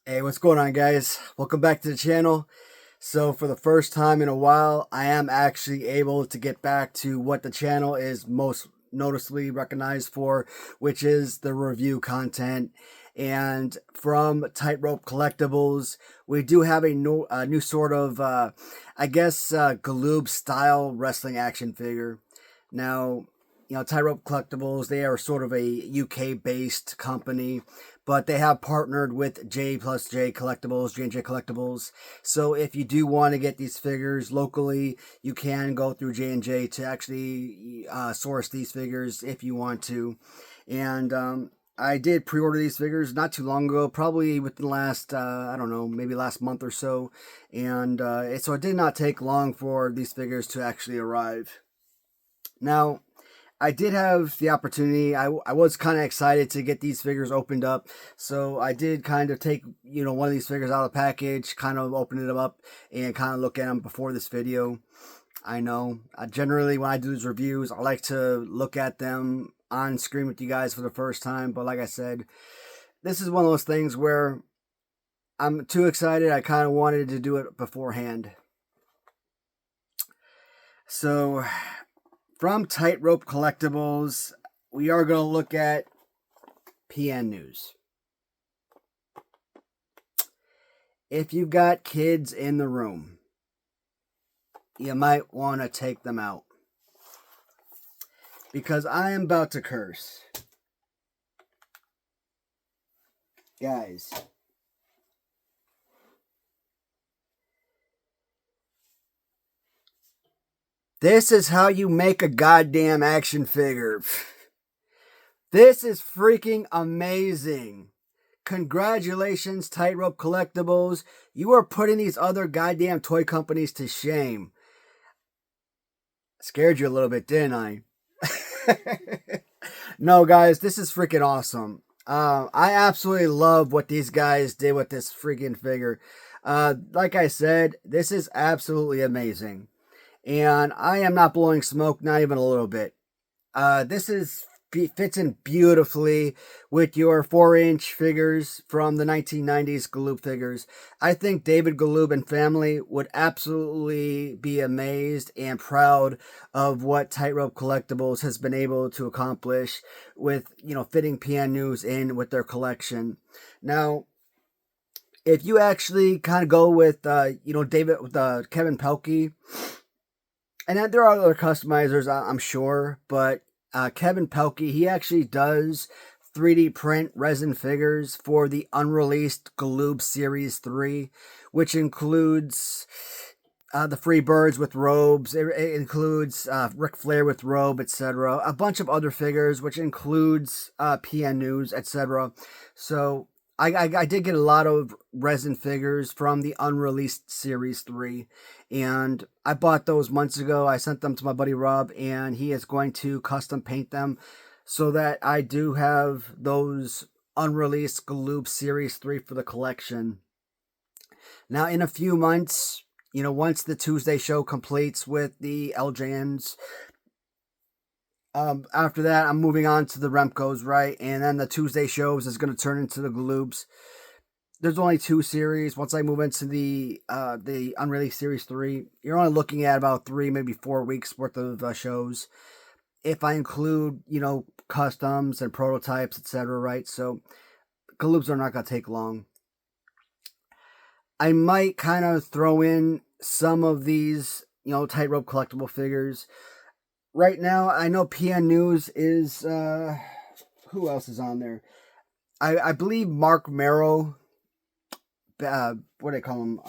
Hey, what's going on, guys? Welcome back to the channel. So for the first time in a while, I am actually able to get back to what the channel is most noticeably recognized for, which is the review content. And from Tightrope Collectibles, we do have a new sort of, Galoob style wrestling action figure. Now, Tightrope Collectibles, they are sort of a UK based company, but they have partnered with J plus J Collectibles, J&J Collectibles. So if you do want to get these figures locally, you can go through J&J to actually source these figures if you want to. And I did pre-order these figures not too long ago, probably within the last, I don't know, maybe last month or so. And so it did not take long for these figures to actually arrive. Now, I did have the opportunity. I was kind of excited to get these figures opened up. So I did kind of take, one of these figures out of the package, kind of open it up and kind of look at them before this video. I know, generally when I do these reviews, I like to look at them on screen with you guys for the first time. But like I said, this is one of those things where I'm too excited. I kind of wanted to do it beforehand. So from Tightrope Collectibles, we are going to look at PN News. If you've got kids in the room, you might want to take them out, because I am about to curse. Guys, this is how you make a goddamn action figure. This is freaking amazing. Congratulations, Tightrope Collectibles. You are putting these other goddamn toy companies to shame. Scared you a little bit, didn't I? No, guys, this is freaking awesome. I absolutely love what these guys did with this freaking figure. Like I said, this is absolutely amazing. And I am not blowing smoke, not even a little bit. This fits in beautifully with your 4-inch figures from the 1990s Galoob figures. I think David Galoob and family would absolutely be amazed and proud of what Tightrope Collectibles has been able to accomplish with, fitting PN News in with their collection. Now, if you actually kind of go with, David, with Kevin Pelkey, and then there are other customizers, I'm sure, but Kevin Pelkey, he actually does 3D print resin figures for the Unreleased Galoob Series 3, which includes the Freebirds with robes. It includes Ric Flair with robe, etc. A bunch of other figures, which includes PN News, etc. So I did get a lot of resin figures from the Unreleased Series 3, and I bought those months ago. I sent them to my buddy Rob, and he is going to custom paint them so that I do have those Unreleased Galoob Series 3 for the collection. Now, in a few months, once the Tuesday show completes with the LJNs, after that, I'm moving on to the Remcos, right? And then the Tuesday shows is going to turn into the Galoobs. There's only 2 series. Once I move into the Unreleased Series 3, you're only looking at about 3, maybe 4 weeks worth of shows. If I include, customs and prototypes, etc., right? So Galoobs are not going to take long. I might kind of throw in some of these, Tightrope collectible figures. Right now, I know PN News is, who else is on there? I believe Mark Merrow, what do they call him?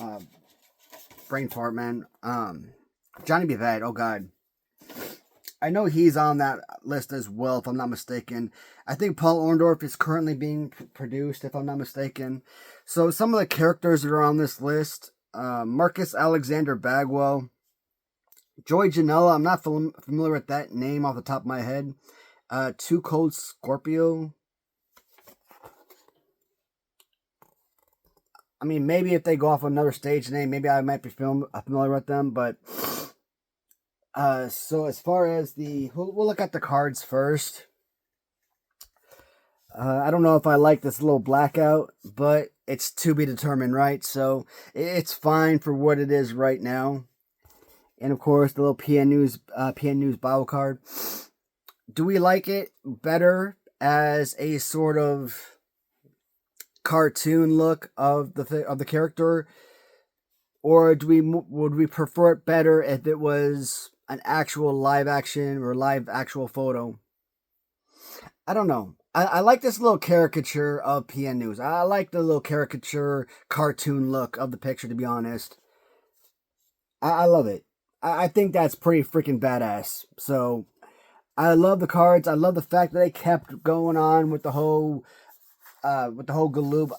Brain fart, man. Johnny B. Bad, oh god. I know he's on that list as well, if I'm not mistaken. I think Paul Orndorff is currently being produced, if I'm not mistaken. So some of the characters that are on this list, Marcus Alexander Bagwell, Joey Janela, I'm not familiar with that name off the top of my head. Too Cold Scorpio. I mean, maybe if they go off another stage name, maybe I might be familiar with them. But so as far as we'll look at the cards first. I don't know if I like this little blackout, but it's to be determined, right? So it's fine for what it is right now. And of course, the little PN News Bible card. Do we like it better as a sort of cartoon look of the character, or would we prefer it better if it was an actual live action or live actual photo? I don't know. I like this little caricature of PN News. I like the little caricature cartoon look of the picture, to be honest. I love it. I think that's pretty freaking badass. So I love the cards. I love the fact that they kept going on with the whole Galoob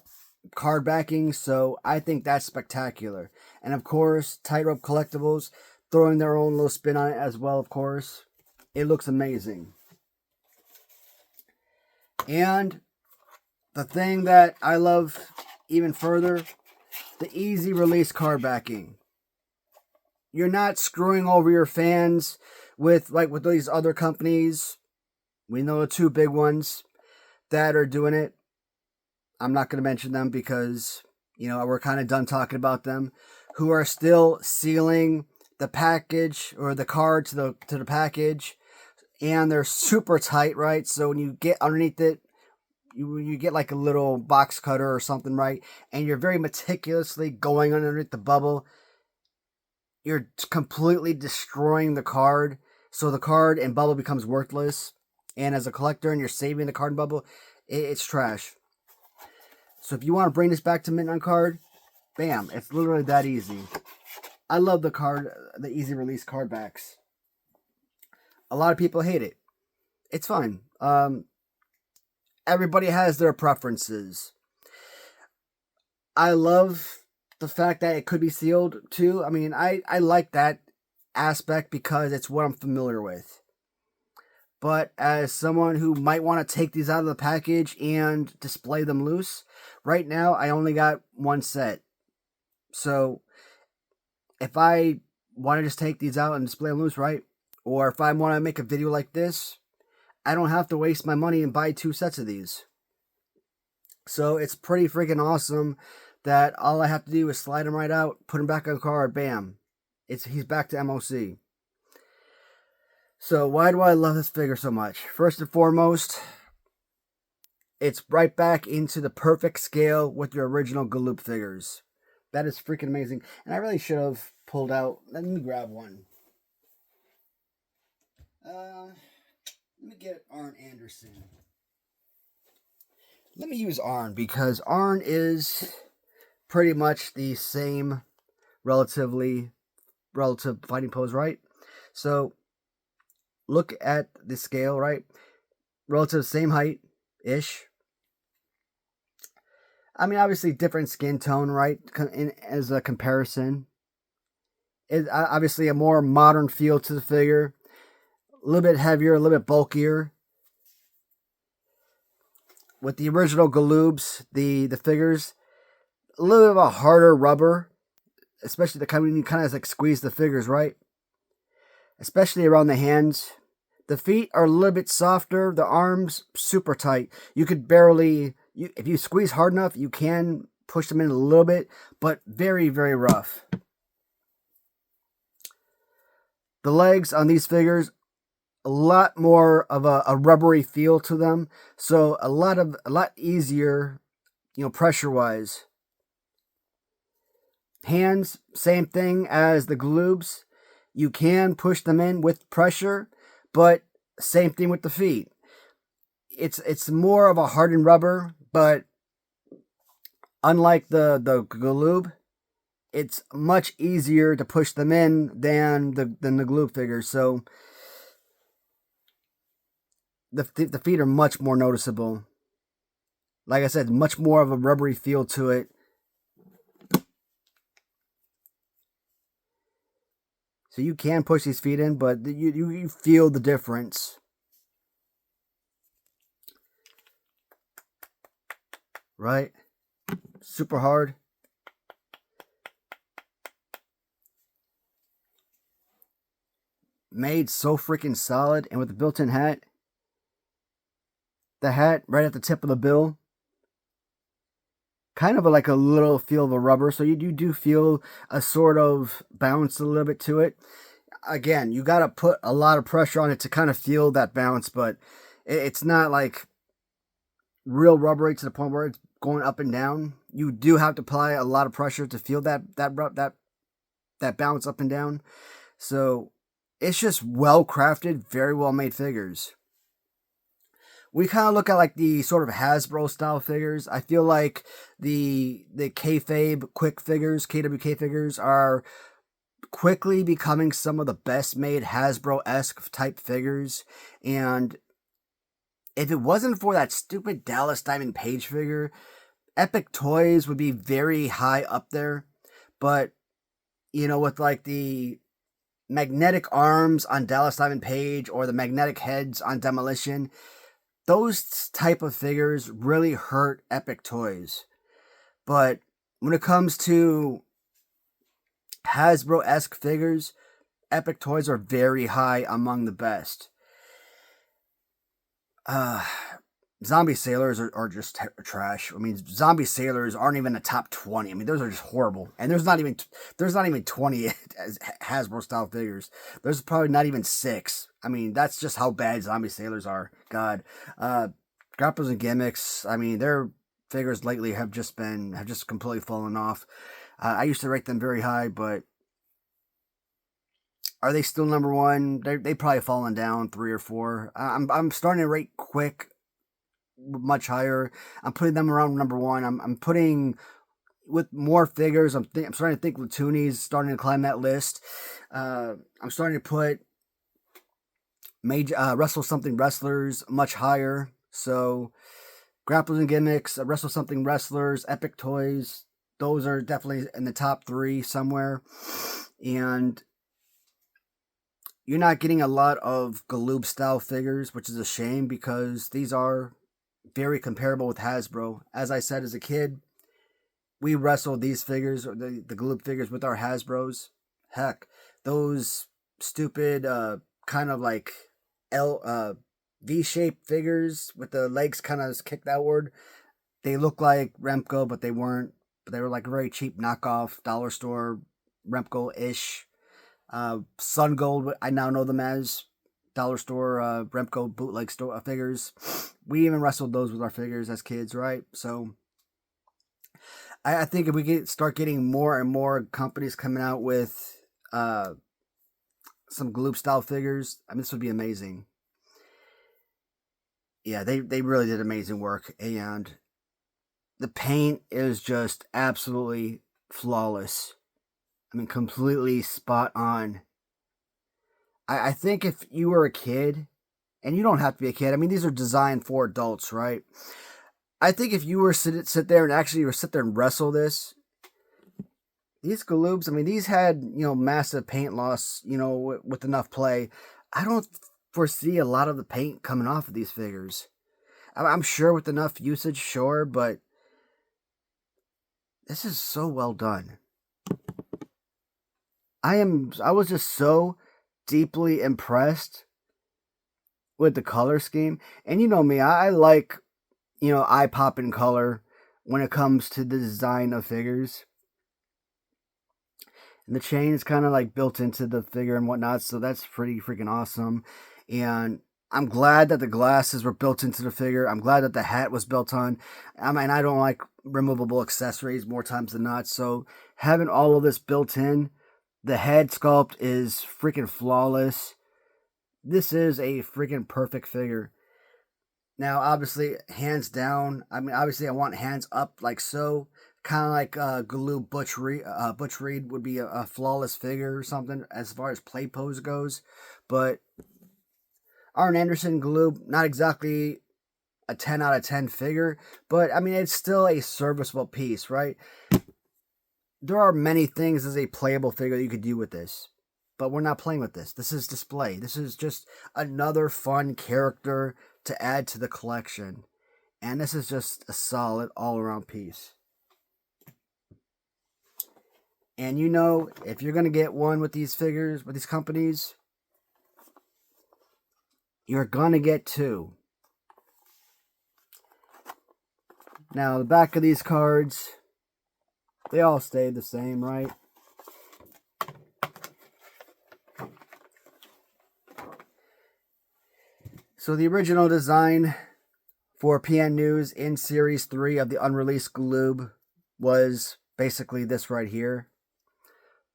card backing. So I think that's spectacular. And of course, Rope Collectibles throwing their own little spin on it as well. Of course, it looks amazing. And the thing that I love even further, the easy release card backing. You're not screwing over your fans with these other companies. We know the two big ones that are doing it. I'm not going to mention them because, we're kind of done talking about them, who are still sealing the package or the card to the package, and they're super tight, right? So when you get underneath it, you get like a little box cutter or something, right? And you're very meticulously going underneath the bubble. You're completely destroying the card. So the card and bubble becomes worthless. And as a collector and you're saving the card and bubble, it's trash. So if you want to bring this back to mint on card, bam, it's literally that easy. I love the easy release card backs. A lot of people hate it. It's fine. Everybody has their preferences. I love the fact that it could be sealed too. I mean, I like that aspect because it's what I'm familiar with. But as someone who might want to take these out of the package and display them loose, right now I only got one set. So if I want to just take these out and display them loose, right? Or if I want to make a video like this, I don't have to waste my money and buy 2 sets of these. So it's pretty freaking awesome that all I have to do is slide him right out, put him back on card, bam. He's back to MOC. So why do I love this figure so much? First and foremost, it's right back into the perfect scale with your original Galoob figures. That is freaking amazing. And I really should have pulled out. Let me grab one. Let me get Arn Anderson. Let me use Arn because Arn is pretty much the same relative fighting pose, right? So look at the scale, right? Relative same height-ish. I mean, obviously different skin tone, right? As a comparison. It's obviously a more modern feel to the figure. A little bit heavier, a little bit bulkier. With the original Galoobs, the figures, a little bit of a harder rubber. Especially when you kind of like squeeze the figures, right? Especially around the hands. The feet are a little bit softer. The arms, super tight. You could barely... if you squeeze hard enough, you can push them in a little bit, but very, very rough. The legs on these figures, a lot more of a rubbery feel to them, so a lot easier, pressure-wise. Hands, same thing as the Galoobs. You can push them in with pressure, but same thing with the feet. It's more of a hardened rubber, but unlike the Galoob, it's much easier to push them in than the Galoob figures. So the feet are much more noticeable. Like I said, much more of a rubbery feel to it. So you can push these feet in, but you feel the difference. Right? Super hard. Made so freaking solid, and with the built-in hat. The hat right at the tip of the bill. kind of like a little feel of a rubber. So you do feel a sort of bounce a little bit to it. Again, you got to put a lot of pressure on it to kind of feel that bounce, but it's not like real rubbery to the point where it's going up and down. You do have to apply a lot of pressure to feel that bounce up and down. So it's just well crafted, very well made figures. We kind of look at like the sort of Hasbro style figures. I feel like the kayfabe quick figures, KWK figures, are quickly becoming some of the best made Hasbro-esque type figures. And if it wasn't for that stupid Dallas Diamond Page figure, Epic Toys would be very high up there. But, you know, with like the magnetic arms on Dallas Diamond Page or the magnetic heads on Demolition, those type of figures really hurt Epic Toys. But when it comes to Hasbro-esque figures, Epic Toys are very high among the best. Zombie Sailors are just trash. I mean, Zombie Sailors aren't even the top 20. I mean, those are just horrible. And there's not even 20 Hasbro style figures. There's probably not even 6. I mean, that's just how bad Zombie Sailors are. God. Grapples and Gimmicks, I mean, their figures lately have just completely fallen off. I used to rate them very high, but are they still number one? They probably fallen down 3 or 4. I'm starting to rate Quick much higher. I'm putting them around number 1. I'm putting with more figures. I'm starting to think Latooni's starting to climb that list. I'm starting to put Wrestle Something Wrestlers much higher. So Grapples and Gimmicks, Wrestle Something Wrestlers, Epic Toys, those are definitely in the top 3 somewhere. And you're not getting a lot of Galoob style figures, which is a shame because these are very comparable with Hasbro. As I said, as a kid, we wrestled these figures, or the Galoob figures, with our Hasbros. Heck, those stupid kind of like V-shaped figures with the legs kind of kicked outward. They look like Remco, but they weren't. But they were like a very cheap knockoff dollar store Remco-ish. Sun Gold, I now know them as dollar store Remco bootleg store figures. We even wrestled those with our figures as kids, right? So I think if we start getting more and more companies coming out with some Galoob style figures, I mean, this would be amazing. Yeah, they really did amazing work, and the paint is just absolutely flawless. I mean, completely spot on. I think if you were a kid, and you don't have to be a kid, I mean, these are designed for adults, right? I think if you were sit there and actually sit there and wrestle this, these Galoobs, I mean, these had, massive paint loss, with enough play. I don't foresee a lot of the paint coming off of these figures. I'm sure with enough usage, sure, but this is so well done. I was just so deeply impressed with the color scheme. And you know me, I like, eye-popping color when it comes to the design of figures. And the chain is kind of like built into the figure and whatnot, so that's pretty freaking awesome. And I'm glad that the glasses were built into the figure. I'm glad that the hat was built on. I mean, I don't like removable accessories more times than not, so having all of this built in, the head sculpt is freaking flawless. This is a freaking perfect figure. Now, obviously, hands down, I mean, obviously I want hands up like so. Kind of like Galoob Butch Reed would be a flawless figure or something as far as play pose goes. But Arn Anderson Galoob, not exactly a 10 out of 10 figure, but I mean, it's still a serviceable piece, right? There are many things as a playable figure you could do with this, but we're not playing with this. This is display. This is just another fun character to add to the collection. And this is just a solid all-around piece. And if you're going to get one with these figures, with these companies, you're going to get 2. Now, the back of these cards, they all stayed the same, right? So the original design for PN News in Series 3 of the Unreleased Galoob was basically this right here.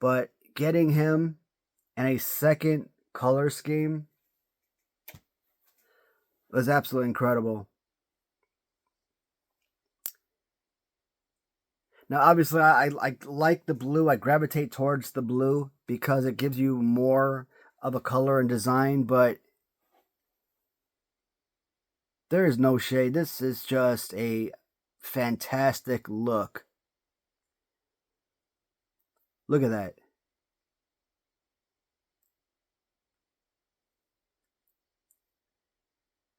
But getting him in a second color scheme was absolutely incredible. Now, obviously, I like the blue. I gravitate towards the blue because it gives you more of a color and design, but there is no shade. This is just a fantastic look. Look at that.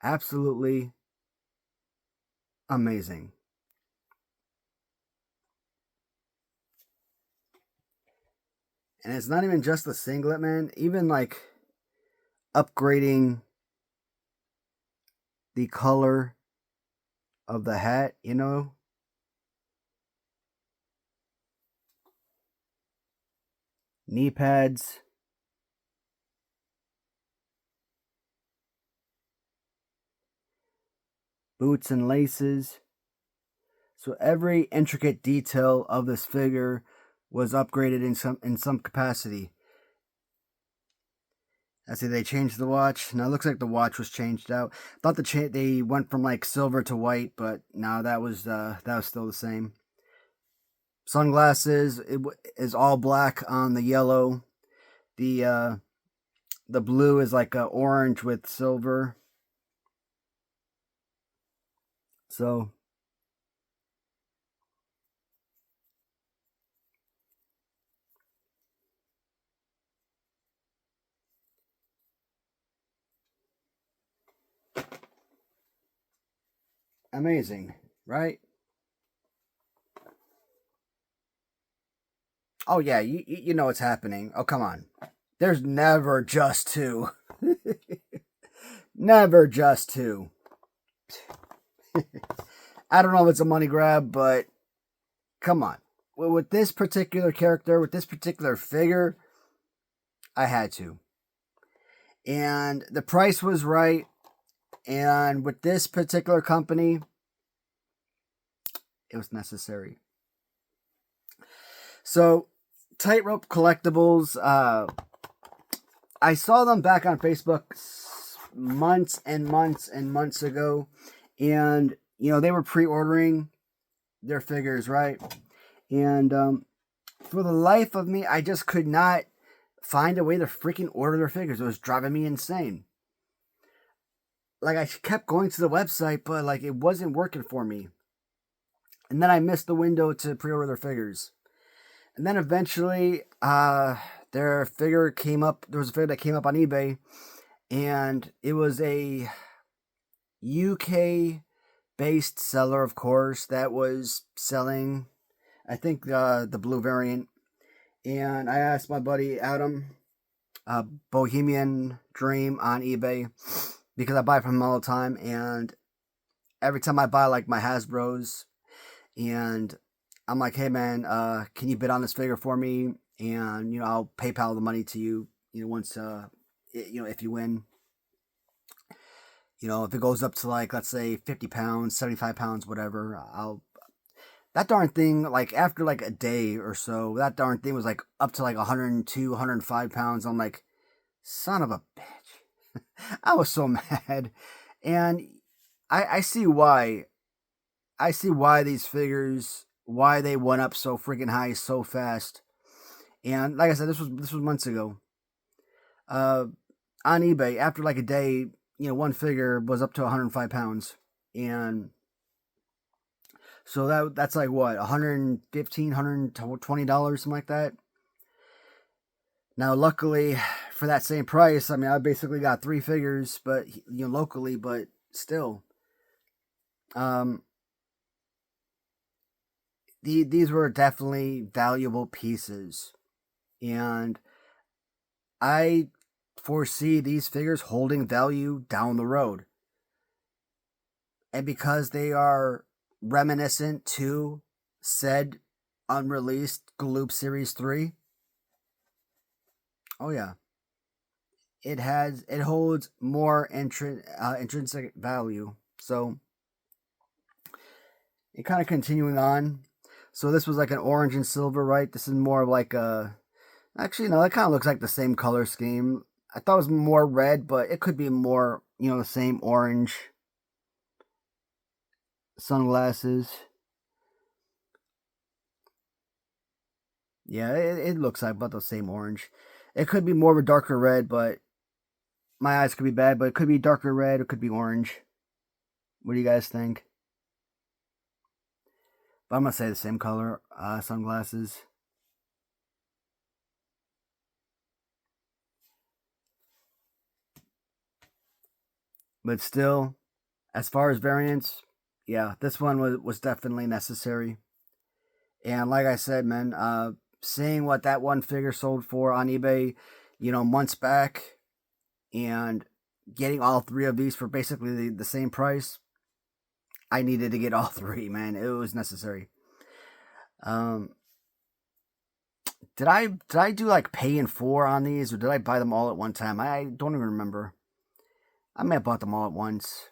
Absolutely amazing. And it's not even just the singlet, man. Even like upgrading the color of the hat, you know? Knee pads. Boots and laces. So every intricate detail of this figure was upgraded in some capacity. I see they changed the watch. Now it looks like the watch was changed out. Thought they went from like silver to white, but no, that was still the same. Sunglasses is all black on the yellow. The blue is like a orange with silver. So amazing, right? Oh yeah, you know what's happening. Oh come on. There's never just two. Never just two. I don't know if it's a money grab, but come on. With this particular character, with this particular figure, I had to. And the price was right. And with this particular company, it was necessary. So, Tightrope Collectibles, I saw them back on Facebook months and months and months ago. And, you know, they were pre-ordering their figures, right? And for the life of me, I just could not find a way to freaking order their figures. It was driving me insane. Like, I kept going to the website, but, like, it wasn't working for me. And then I missed the window to pre-order their figures. And then eventually, their figure came up. There was a figure that came up on eBay. And it was a UK-based seller, of course, that was selling, I think, the blue variant. And I asked my buddy Adam, Bohemian Dream on eBay, because I buy from him all the time. And every time I buy, like, my Hasbros, and I'm like, hey, man, can you bid on this figure for me? And, you know, I'll PayPal the money to you, you know, once, if you win. You know, if it goes up to, like, let's say 50 pounds, 75 pounds, whatever, that darn thing, like, after, like, a day or so, that darn thing was, like, up to, like, 102, 105 pounds. I'm like, son of a bitch. I was so mad. And I see why. I see why these figures, why they went up so freaking high so fast. And like I said, this was months ago. On eBay, after, like, a day, you know, one figure was up to 105 pounds. And so that's like what, $115, $120, something like that. Now, luckily, for that same price, I mean, I basically got three figures, but, you know, locally, but still, these were definitely valuable pieces, and I foresee these figures holding value down the road. And because they are reminiscent to said unreleased Galoob Series 3. Oh yeah. It holds more intrinsic value. So it kind of continuing on. So this was like an orange and silver, right? This is more like a, actually no, it kind of looks like the same color scheme. I thought it was more red, but it could be more, the same orange. Sunglasses. Yeah, it looks like about the same orange. It could be more of a darker red, but my eyes could be bad, but it could be darker red, it could be orange. What do you guys think? But I'm going to say the same color sunglasses. But still, as far as variants, yeah, this one was definitely necessary. And like I said, man, seeing what that one figure sold for on eBay, months back, and getting all three of these for basically the same price, I needed to get all three, man. It was necessary. Did I do like pay in 4 on these, or did I buy them all at one time? I don't even remember. I may have bought them all at once.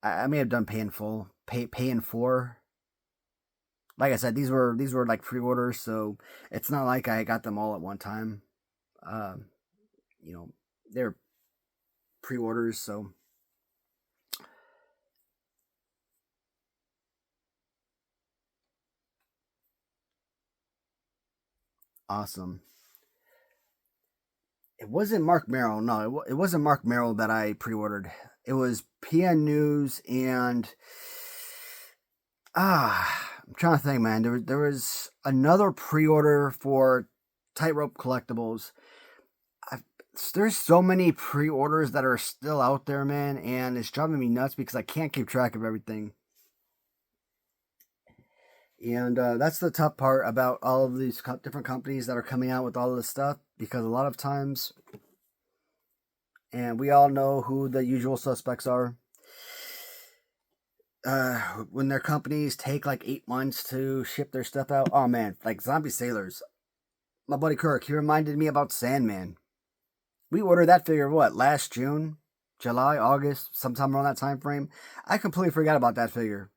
I may have done pay in full, pay in 4. Like I said, these were like pre-orders, so it's not like I got them all at one time. They're pre-orders, so awesome. It wasn't Mark Merrill. No, it wasn't Mark Merrill that I pre-ordered. It was PN News and I'm trying to think, man. There was another pre-order for Tightrope Collectibles. There's so many pre-orders that are still out there, man, and it's driving me nuts because I can't keep track of everything. And that's the tough part about all of these different companies that are coming out with all of this stuff, because a lot of times, and we all know who the usual suspects are, when their companies take like 8 months to ship their stuff out. Oh man, like Zombie Sailors. My buddy Kirk, he reminded me about Sandman. We ordered that figure, what, last June? July, August, sometime around that time frame. I completely forgot about that figure.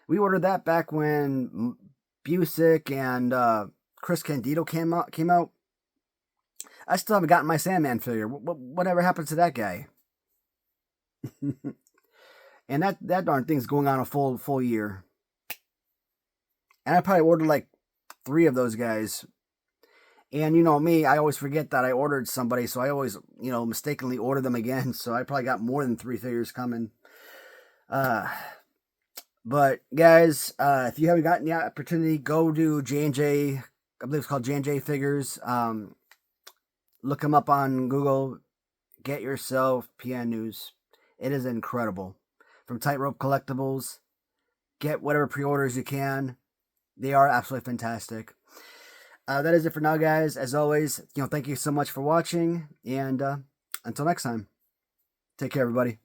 We ordered that back when Busick and Chris Candido came out. I still haven't gotten my Sandman figure. Whatever happened to that guy? And that darn thing's going on a full year. And I probably ordered like 3 of those guys. And you know me, I always forget that I ordered somebody, so I always, mistakenly order them again. So I probably got more than 3 figures coming. But guys, if you haven't gotten the opportunity, go to J&J. I believe it's called J&J Figures. Look them up on Google. Get yourself PN News. It is incredible. From Tightrope Collectibles, get whatever pre-orders you can. They are absolutely fantastic. That is it for now, guys. As always, thank you so much for watching, and until next time, take care, everybody.